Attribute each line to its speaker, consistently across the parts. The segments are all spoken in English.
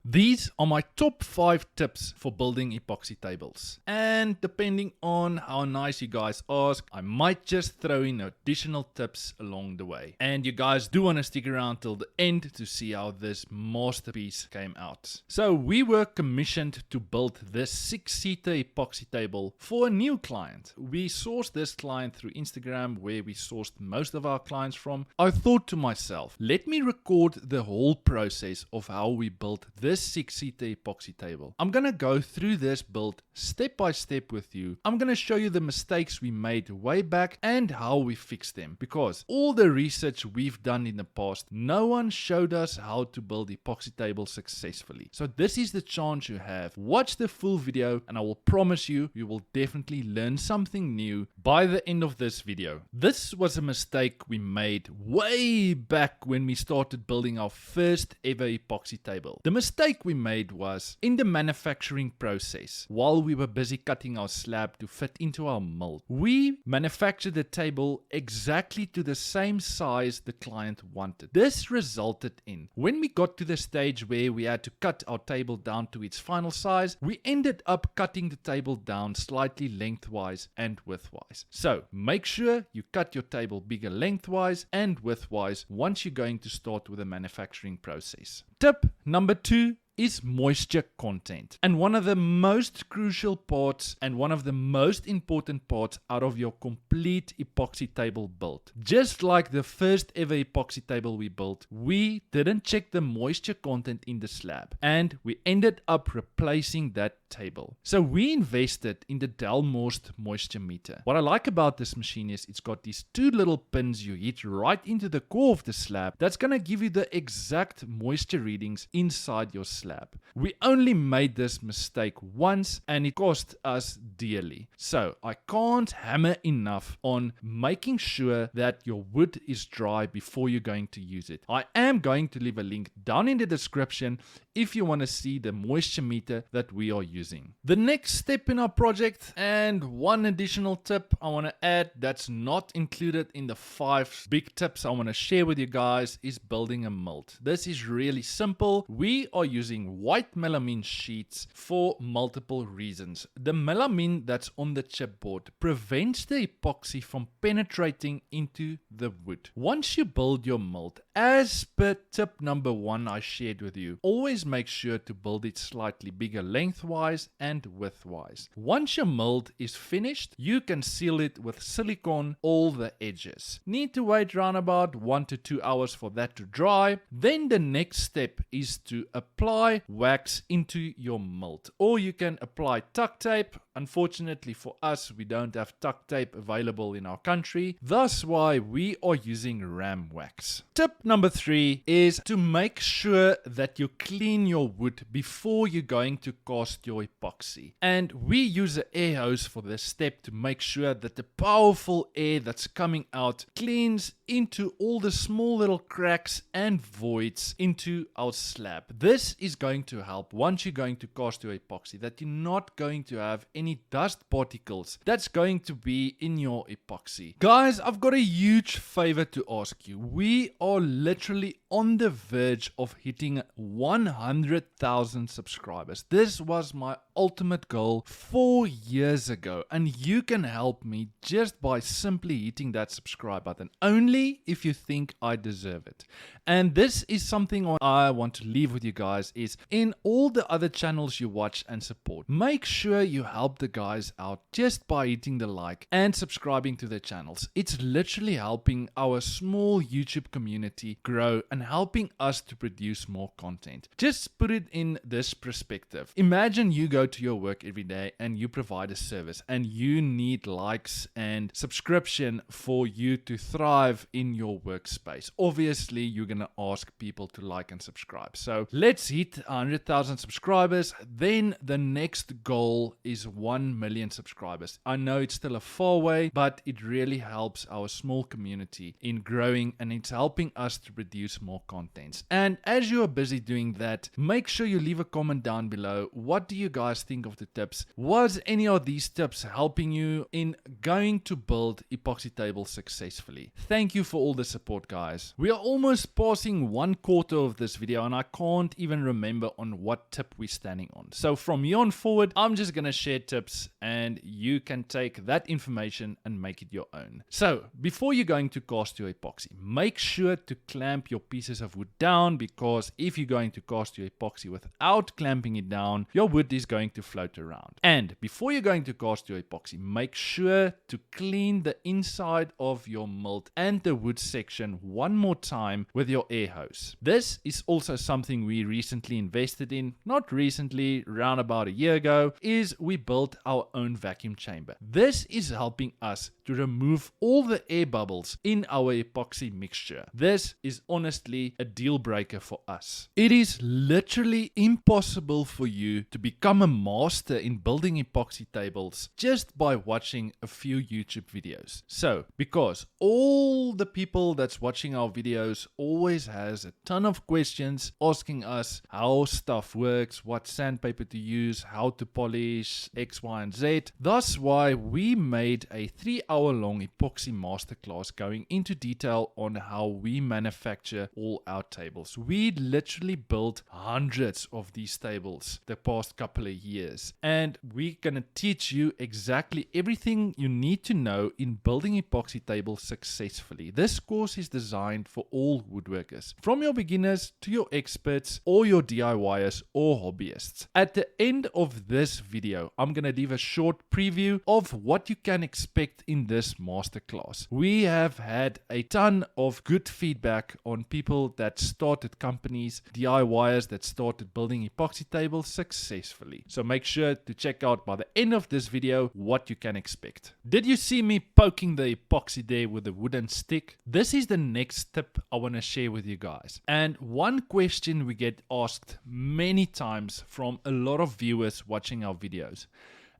Speaker 1: These are my top 5 tips for building epoxy tables. And depending on how nice you guys ask, I might just throw in additional tips along the way. And you guys do want to stick around till the end to see how this masterpiece came out. So we were commissioned to build this 6-seater epoxy table for a new client. We sourced this client through Instagram, where we sourced most of our clients from. I thought to myself, let me record the whole process of how we built this 6-seater epoxy table. I'm gonna go through this build step by step with you. I'm gonna show you the mistakes we made way back and how we fixed them, because all the research we've done in the past, no one showed us how to build epoxy tables successfully. So this is the chance you have. Watch the full video and I will promise you, you will definitely learn something new by the end of this video. This was a mistake we made way back when we started building our first ever epoxy table. The mistake we made was in the manufacturing process. While we were busy cutting our slab to fit into our mold, we manufactured the table exactly to the same size the client wanted. This resulted in, when we got to the stage where we had to cut our table down to its final size, we ended up cutting the table down slightly lengthwise and widthwise. So make sure you cut your table bigger lengthwise and widthwise once you're going to start with the manufacturing process. Tip number 2 is moisture content. And one of the most crucial parts and one of the most important parts out of your complete epoxy table build. Just like the first ever epoxy table we built, we didn't check the moisture content in the slab and we ended up replacing that table. So we invested in the Delmhorst moisture meter. What I like about this machine is it's got these 2 little pins you hit right into the core of the slab. That's gonna give you the exact moisture readings inside your slab. We only made this mistake once and it cost us dearly. So I can't hammer enough on making sure that your wood is dry before you're going to use it. I am going to leave a link down in the description if you want to see the moisture meter that we are using. The next step in our project, and one additional tip I want to add that's not included in the 5 big tips I want to share with you guys, is building a mold. This is really simple. We are using white melamine sheets for multiple reasons. The melamine that's on the chipboard prevents the epoxy from penetrating into the wood. Once you build your mold, as per tip number 1 I shared with you, always make sure to build it slightly bigger lengthwise and widthwise. Once your mold is finished, you can seal it with silicone all the edges. Need to wait around about 1 to 2 hours for that to dry. Then the next step is to apply wax into your mold, or you can apply tuck tape. Unfortunately for us, we don't have tuck tape available in our country. That's why we are using ram wax. Tip number 3 is to make sure that you clean your wood before you're going to cast your epoxy. And we use an air hose for this step to make sure that the powerful air that's coming out cleans into all the small little cracks and voids into our slab. This is going to help once you're going to cast your epoxy, that you're not going to have any dust particles that's going to be in your epoxy. Guys, I've got a huge favor to ask you. We are literally on the verge of hitting 100,000 subscribers. This was my ultimate goal 4 years ago, and you can help me just by simply hitting that subscribe button, only if you think I deserve it. And this is something I want to leave with you guys, is in all the other channels you watch and support, make sure you help the guys out just by hitting the like and subscribing to their channels. It's literally helping our small YouTube community grow and helping us to produce more content. Just put it in this perspective. Imagine you go to your work every day and you provide a service and you need likes and subscription for you to thrive in your workspace. Obviously, you're going to ask people to like and subscribe. So let's hit 100,000 subscribers. Then the next goal is 1 million subscribers. I know it's still a far way, but it really helps our small community in growing, and it's helping us to produce more contents. And as you are busy doing that, make sure you leave a comment down below. What do you guys think of the tips? Was any of these tips helping you in going to build epoxy tables successfully? Thank you you for all the support, guys. We are almost passing 1/4 of this video and I can't even remember on what tip we're standing on. So from here on forward, I'm just gonna share tips and you can take that information and make it your own. So before you're going to cast your epoxy, make sure to clamp your pieces of wood down, because if you're going to cast your epoxy without clamping it down, your wood is going to float around. And before you're going to cast your epoxy, make sure to clean the inside of your mold and the wood section one more time with your air hose. This is also something we recently invested in, not recently, around about a year ago, is we built our own vacuum chamber. This is helping us to remove all the air bubbles in our epoxy mixture. This is honestly a deal breaker for us. It is literally impossible for you to become a master in building epoxy tables just by watching a few YouTube videos. So, because all the people that's watching our videos always has a ton of questions asking us how stuff works, what sandpaper to use, how to polish, X, Y, and Z. That's why we made a 3-hour-long epoxy masterclass going into detail on how we manufacture all our tables. We literally built hundreds of these tables the past couple of years, and we're gonna teach you exactly everything you need to know in building epoxy tables successfully. This course is designed for all woodworkers, from your beginners to your experts or your DIYers or hobbyists. At the end of this video, I'm gonna leave a short preview of what you can expect in this masterclass. We have had a ton of good feedback on people that started companies, DIYers that started building epoxy tables successfully. So make sure to check out by the end of this video what you can expect. Did you see me poking the epoxy there with a wooden stick? This is the next tip I want to share with you guys. And one question we get asked many times from a lot of viewers watching our videos,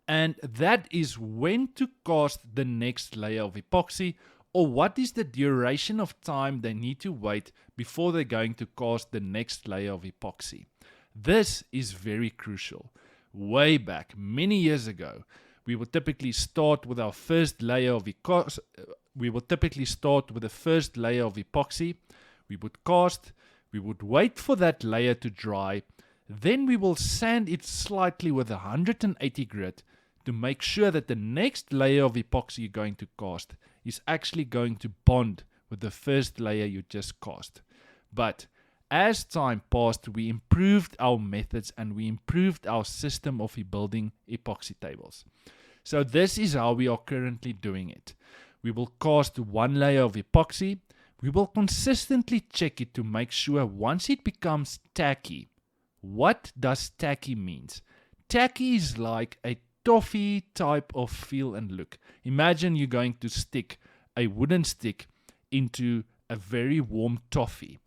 Speaker 1: and that is when to cast the next layer of epoxy, or what is the duration of time they need to wait before they're going to cast the next layer of epoxy. This is very crucial. Way back, many years ago, we would typically start with our first layer of epoxy. We would cast, we would wait for that layer to dry, then we will sand it slightly with 180 grit to make sure that the next layer of epoxy you're going to cast is actually going to bond with the first layer you just cast. But as time passed, we improved our methods and we improved our system of building epoxy tables. So this is how we are currently doing it. We will cast one layer of epoxy. We will consistently check it to make sure once it becomes tacky. What does tacky means? Tacky is like a toffee type of feel and look. Imagine you're going to stick a wooden stick into a very warm toffee.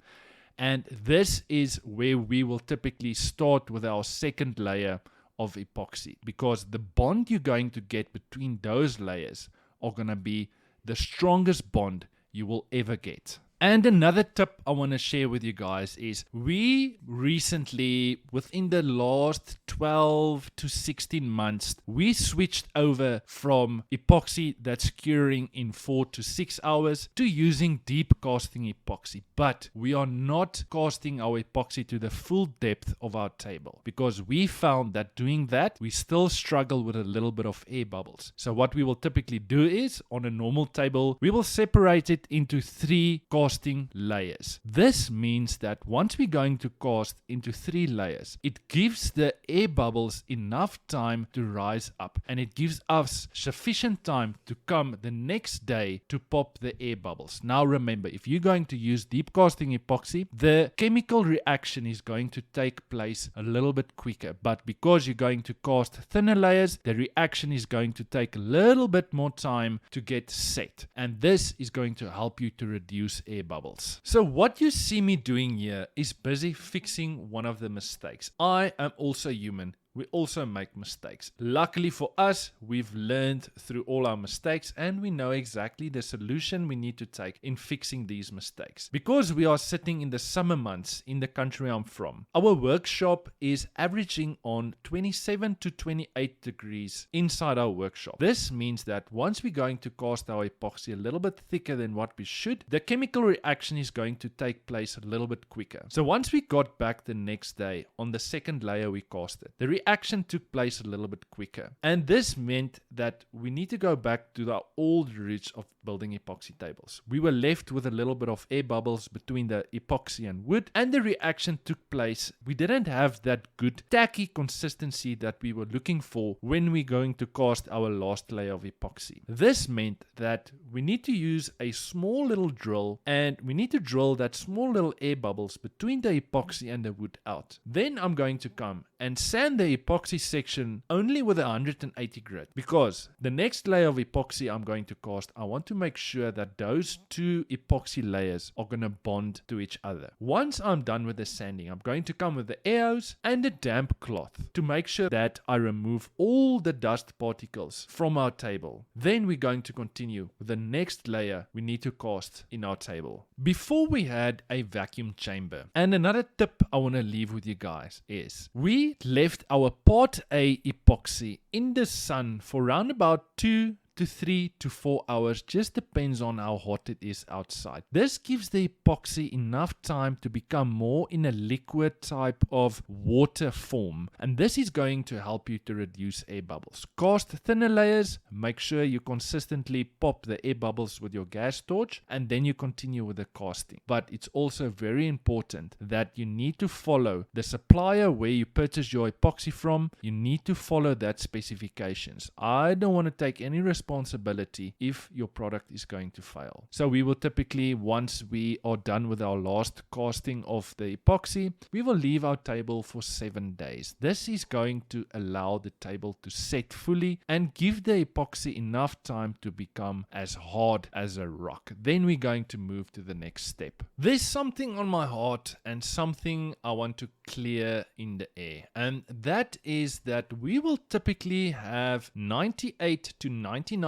Speaker 1: And this is where we will typically start with our second layer of epoxy, because the bond you're going to get between those layers are going to be the strongest bond you will ever get. And another tip I want to share with you guys is we recently, within the last 12 to 16 months, we switched over from epoxy that's curing in 4 to 6 hours to using deep casting epoxy. But we are not casting our epoxy to the full depth of our table, because we found that doing that, we still struggle with a little bit of air bubbles. So what we will typically do is, on a normal table, we will separate it into 3 casting layers. This means that once we're going to cast into 3 layers, it gives the air bubbles enough time to rise up, and it gives us sufficient time to come the next day to pop the air bubbles. Now remember, if you're going to use deep casting epoxy, the chemical reaction is going to take place a little bit quicker, but because you're going to cast thinner layers, the reaction is going to take a little bit more time to get set, and this is going to help you to reduce air bubbles. So what you see me doing here is busy fixing one of the mistakes. I am also human. we also make mistakes. Luckily for us, we've learned through all our mistakes and we know exactly the solution we need to take in fixing these mistakes. Because we are sitting in the summer months in the country I'm from, our workshop is averaging on 27 to 28 degrees inside our workshop. This means that once we're going to cast our epoxy a little bit thicker than what we should, the chemical reaction is going to take place a little bit quicker. So once we got back the next day on the second layer we casted, the reaction took place a little bit quicker. And this meant that we need to go back to the old roots of building epoxy tables. We were left with a little bit of air bubbles between the epoxy and wood, and the reaction took place. We didn't have that good tacky consistency that we were looking for when we're going to cast our last layer of epoxy. This meant that we need to use a small little drill, and we need to drill that small little air bubbles between the epoxy and the wood out. Then I'm going to come and sand the epoxy section only with a 180 grit, because the next layer of epoxy I'm going to cast, I want to make sure that those two epoxy layers are going to bond to each other. Once I'm done with the sanding, I'm going to come with the air hose and a damp cloth to make sure that I remove all the dust particles from our table. Then we're going to continue with the next layer we need to cast in our table. Before we had a vacuum chamber. And another tip I want to leave with you guys is we left our part A epoxy in the sun for around about 2 to 3 to 4 hours, just depends on how hot it is outside. This gives the epoxy enough time to become more in a liquid type of water form, and this is going to help you to reduce air bubbles. Cast thinner layers, make sure you consistently pop the air bubbles with your gas torch, and then you continue with the casting. But it's also very important that you need to follow the supplier where you purchase your epoxy from. You need to follow that specifications. I don't want to take any responsibility if your product is going to fail. So we will typically, once we are done with our last casting of the epoxy, we will leave our table for 7 days. This is going to allow the table to set fully and give the epoxy enough time to become as hard as a rock. Then we're going to move to the next step. There's something on my heart and something I want to clear in the air, and that is that we will typically have 98 to 99%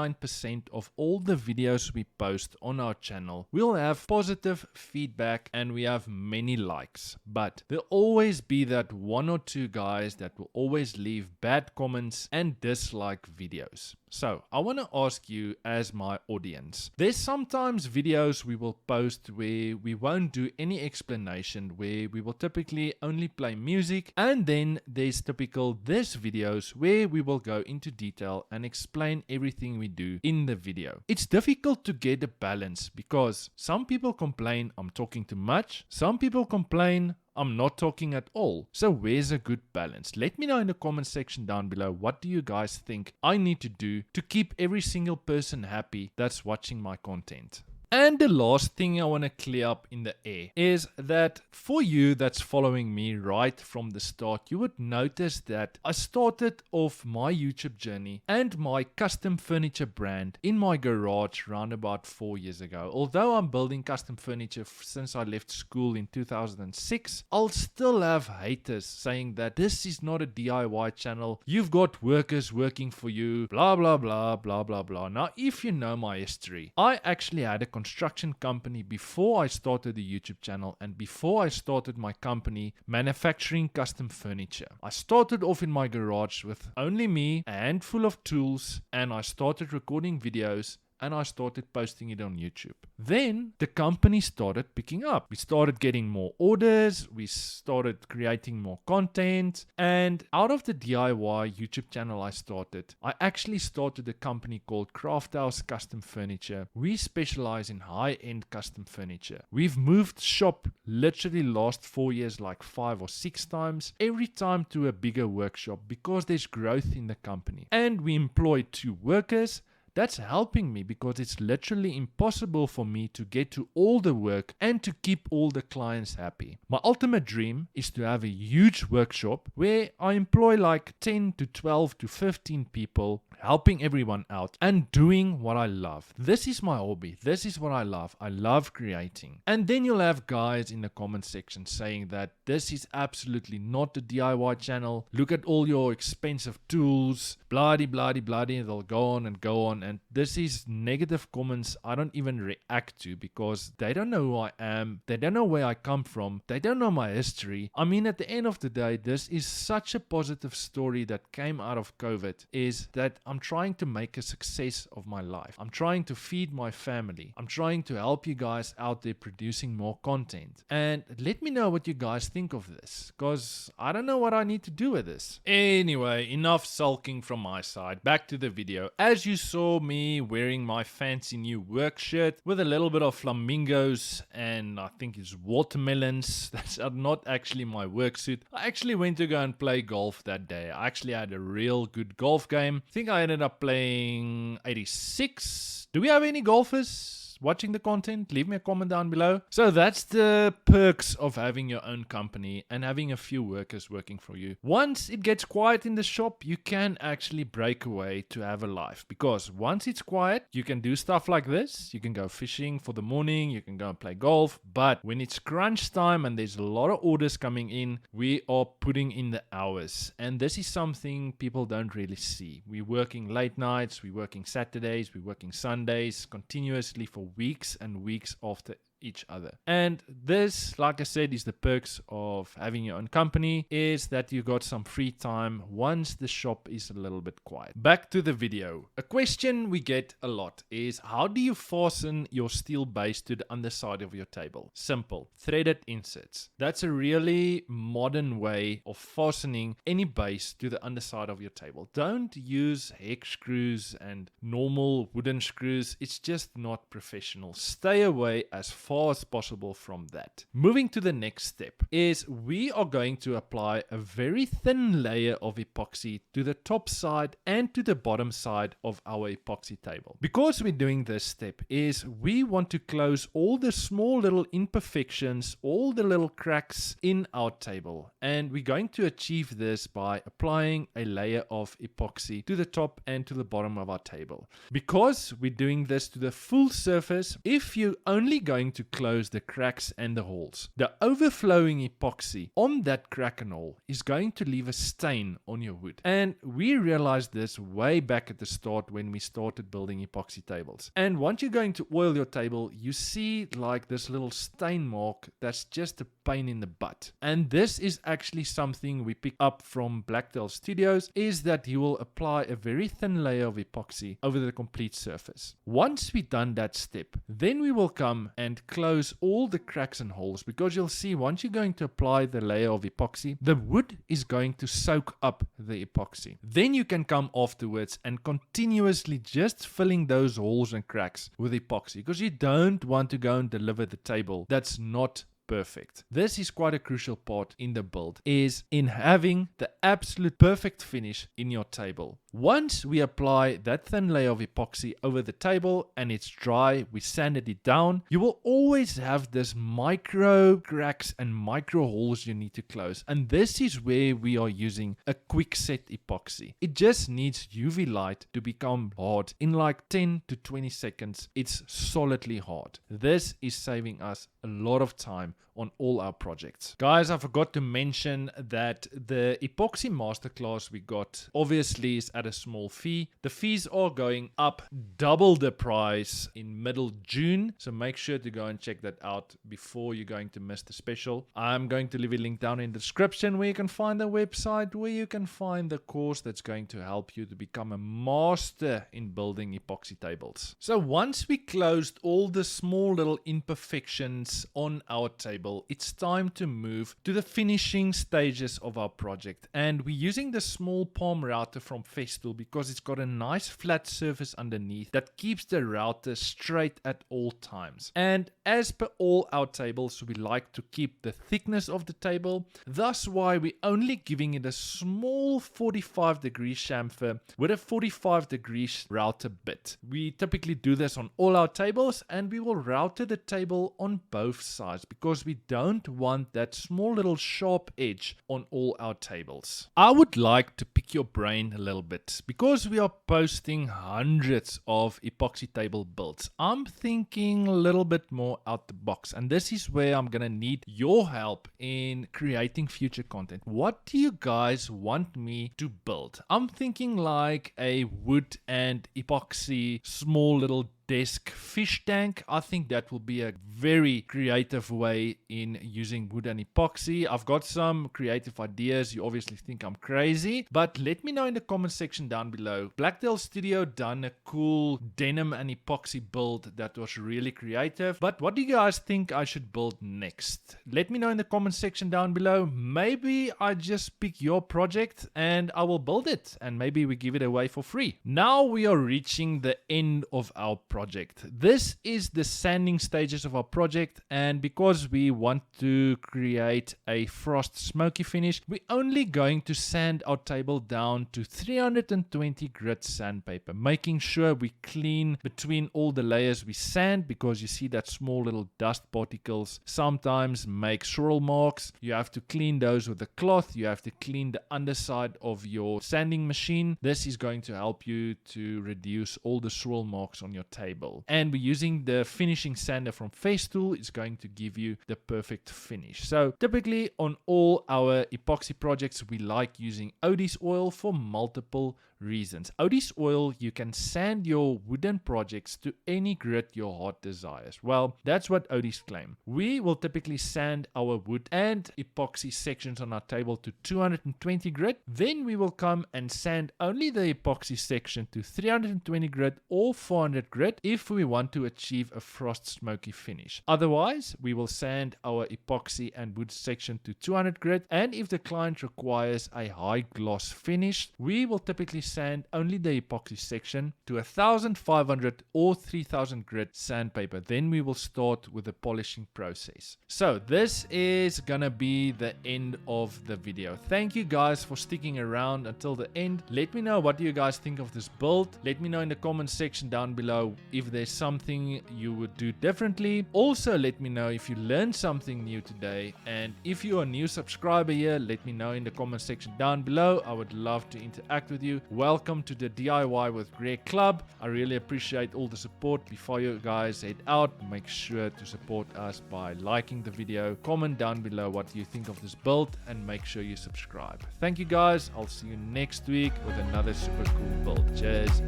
Speaker 1: of all the videos we post on our channel will have positive feedback and we have many likes, but there'll always be that 1 or 2 guys that will always leave bad comments and dislike videos. So I want to ask you as my audience, there's sometimes videos we will post where we won't do any explanation, where we will typically only play music, and then there's typical this videos where we will go into detail and explain everything we do in the video. It's difficult to get a balance because some people complain I'm talking too much, some people complain I'm not talking at all. So where's a good balance? Let me know in the comment section down below. What do you guys think I need to do to keep every single person happy that's watching my content? And the last thing I want to clear up in the air is that for you that's following me right from the start, you would notice that I started off my YouTube journey and my custom furniture brand in my garage around about 4 years ago. Although I'm building custom furniture since I left school in 2006, I'll still have haters saying that this is not a DIY channel. You've got workers working for you, blah, blah, blah, blah, blah, blah. Now, if you know my history, I actually had a construction company before I started the YouTube channel and before I started my company manufacturing custom furniture. I started off in my garage with only me, a handful of tools, and I started recording videos and I started posting it on YouTube. Then the company started picking up. We started getting more orders, we started creating more content, and out of the DIY YouTube channel I started, I actually started a company called Craft House Custom Furniture. We specialize in high-end custom furniture. We've moved shop literally last 4 years like 5 or 6 times, every time to a bigger workshop because there's growth in the company. And we employ 2 workers. that's helping me because it's literally impossible for me to get to all the work and to keep all the clients happy. My ultimate dream is to have a huge workshop where I employ like 10 to 12 to 15 people, helping everyone out and doing what I love. This is my hobby. This is what I love. I love creating. And then you'll have guys in the comment section saying that this is absolutely not a DIY channel. Look at all your expensive tools, bloody, bloody, bloody. They'll go on and go on. And this is negative comments I don't even react to because they don't know who I am. They don't know where I come from. They don't know my history. I mean, at the end of the day, this is such a positive story that came out of COVID, is that I'm trying to make a success of my life. I'm trying to feed my family. I'm trying to help you guys out there producing more content. And let me know what you guys think of this, because I don't know what I need to do with this. Anyway, enough sulking from my side. Back to the video. As you saw me wearing my fancy new work shirt with a little bit of flamingos and I think it's watermelons. That's not actually my work suit. I actually went to go and play golf that day. I actually had a real good golf game. I think I ended up playing 86. Do we have any golfers watching the content? Leave me a comment down below. So that's the perks of having your own company and having a few workers working for you. Once it gets quiet in the shop, you can actually break away to have a life, because once it's quiet, you can do stuff like this. You can go fishing for the morning, you can go and play golf. But when it's crunch time and there's a lot of orders coming in, we are putting in the hours, and this is something people don't really see. We're working late nights, we're working Saturdays, we're working Sundays continuously for weeks and weeks after each other. And this, like I said, is the perks of having your own company, is that you got some free time once the shop is a little bit quiet. Back to the video. A question we get a lot is, how do you fasten your steel base to the underside of your table? Simple. Threaded inserts. That's a really modern way of fastening any base to the underside of your table. Don't use hex screws and normal wooden screws. It's just not professional. Stay away as far as possible from that. Moving to the next step is we are going to apply a very thin layer of epoxy to the top side and to the bottom side of our epoxy table. Because we're doing this step is we want to close all the small little imperfections, all the little cracks in our table, and we're going to achieve this by applying a layer of epoxy to the top and to the bottom of our table. Because we're doing this to the full surface, if you're only going to close the cracks and the holes, the overflowing epoxy on that crack and hole is going to leave a stain on your wood. And we realized this way back at the start when we started building epoxy tables. And once you're going to oil your table, you see like this little stain mark that's just a pain in the butt. And this is actually something we pick up from Blacktail Studios, is that you will apply a very thin layer of epoxy over the complete surface. Once we've done that step, then we will come and close all the cracks and holes, because you'll see once you're going to apply the layer of epoxy, the wood is going to soak up the epoxy. Then you can come afterwards and continuously just filling those holes and cracks with epoxy, because you don't want to go and deliver the table that's not perfect. This is quite a crucial part in the build, is in having the absolute perfect finish in your table. Once we apply that thin layer of epoxy over the table and it's dry, we sanded it down, you will always have this micro cracks and micro holes you need to close. And this is where we are using a quick set epoxy. It just needs UV light to become hard. In like 10 to 20 seconds, it's solidly hard. This is saving us a lot of time on all our projects. Guys, I forgot to mention that the epoxy masterclass we got obviously is at a small fee. The fees are going up double the price in middle June, so make sure to go and check that out before you're going to miss the special. I'm going to leave a link down in the description where you can find the website where you can find the course that's going to help you to become a master in building epoxy tables. So once we closed all the small little imperfections on our table, it's time to move to the finishing stages of our project. And we're using the small palm router from Festool because it's got a nice flat surface underneath that keeps the router straight at all times. And as per all our tables, we like to keep the thickness of the table. Thus why we're only giving it a small 45-degree chamfer with a 45-degree router bit. We typically do this on all our tables, and we will router the table on both sides because we don't want that small little sharp edge on all our tables. I would like to pick your brain a little bit because we are posting hundreds of epoxy table builds. I'm thinking a little bit more out the box, and this is where I'm gonna need your help in creating future content. What do you guys want me to build? I'm thinking like a wood and epoxy small little desk fish tank. I think that will be a very creative way in using wood and epoxy. I've got some creative ideas. You obviously think I'm crazy, but let me know in the comment section down below. Blacktail Studio done a cool denim and epoxy build that was really creative, but what do you guys think I should build next? Let me know in the comment section down below. Maybe I just pick your project and I will build it, and maybe we give it away for free. Now we are reaching the end of our project. This is the sanding stages of our project, and because we want to create a frost smoky finish, we're only going to sand our table down to 320 grit sandpaper, making sure we clean between all the layers we sand, because you see that small little dust particles sometimes make swirl marks. You have to clean those with a cloth. You have to clean the underside of your sanding machine. This is going to help you to reduce all the swirl marks on your table. And we're using the finishing sander from Festool. It's going to give you the perfect finish. So typically on all our epoxy projects, we like using Odie's oil for multiple reasons. Odie's oil, you can sand your wooden projects to any grit your heart desires. Well, that's what Odie's claim. We will typically sand our wood and epoxy sections on our table to 220 grit. Then we will come and sand only the epoxy section to 320 grit or 400 grit if we want to achieve a frost smoky finish. Otherwise, we will sand our epoxy and wood section to 200 grit, and if the client requires a high gloss finish, we will typically sand only the epoxy section to 1500 or 3000 grit sandpaper. Then we will start with the polishing process. So this is gonna be the end of the video. Thank you guys for sticking around until the end. Let me know what do you guys think of this build. Let me know in the comment section down below if there's something you would do differently. Also let me know if you learned something new today, and if you're a new subscriber here, let me know in the comment section down below. I would love to interact with you. Welcome to the DIY with Greg Club. I really appreciate all the support. Before you guys head out, make sure to support us by liking the video, comment down below what you think of this build, and make sure you subscribe. Thank you guys. I'll see you next week with another super cool build. Cheers.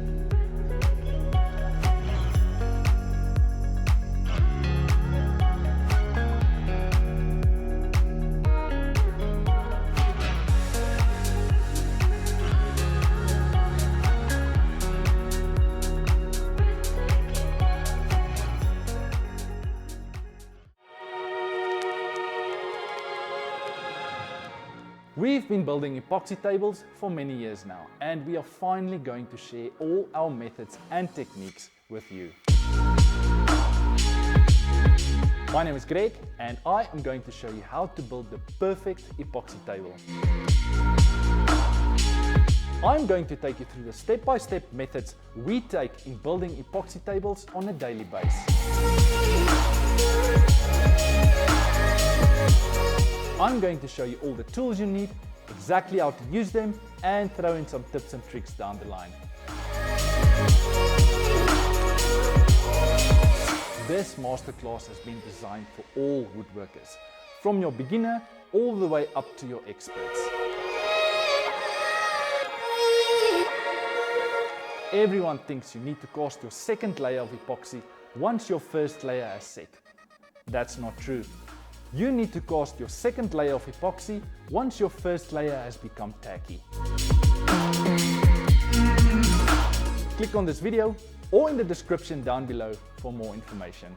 Speaker 1: We've been building epoxy tables for many years now, and we are finally going to share all our methods and techniques with you. My name is Greg, and I am going to show you how to build the perfect epoxy table. I'm going to take you through the step-by-step methods we take in building epoxy tables on a daily basis. I'm going to show you all the tools you need, exactly how to use them, and throw in some tips and tricks down the line. This masterclass has been designed for all woodworkers, from your beginner all the way up to your experts. Everyone thinks you need to cast your second layer of epoxy once your first layer has set. That's not true. You need to cast your second layer of epoxy once your first layer has become tacky. Click on this video or in the description down below for more information.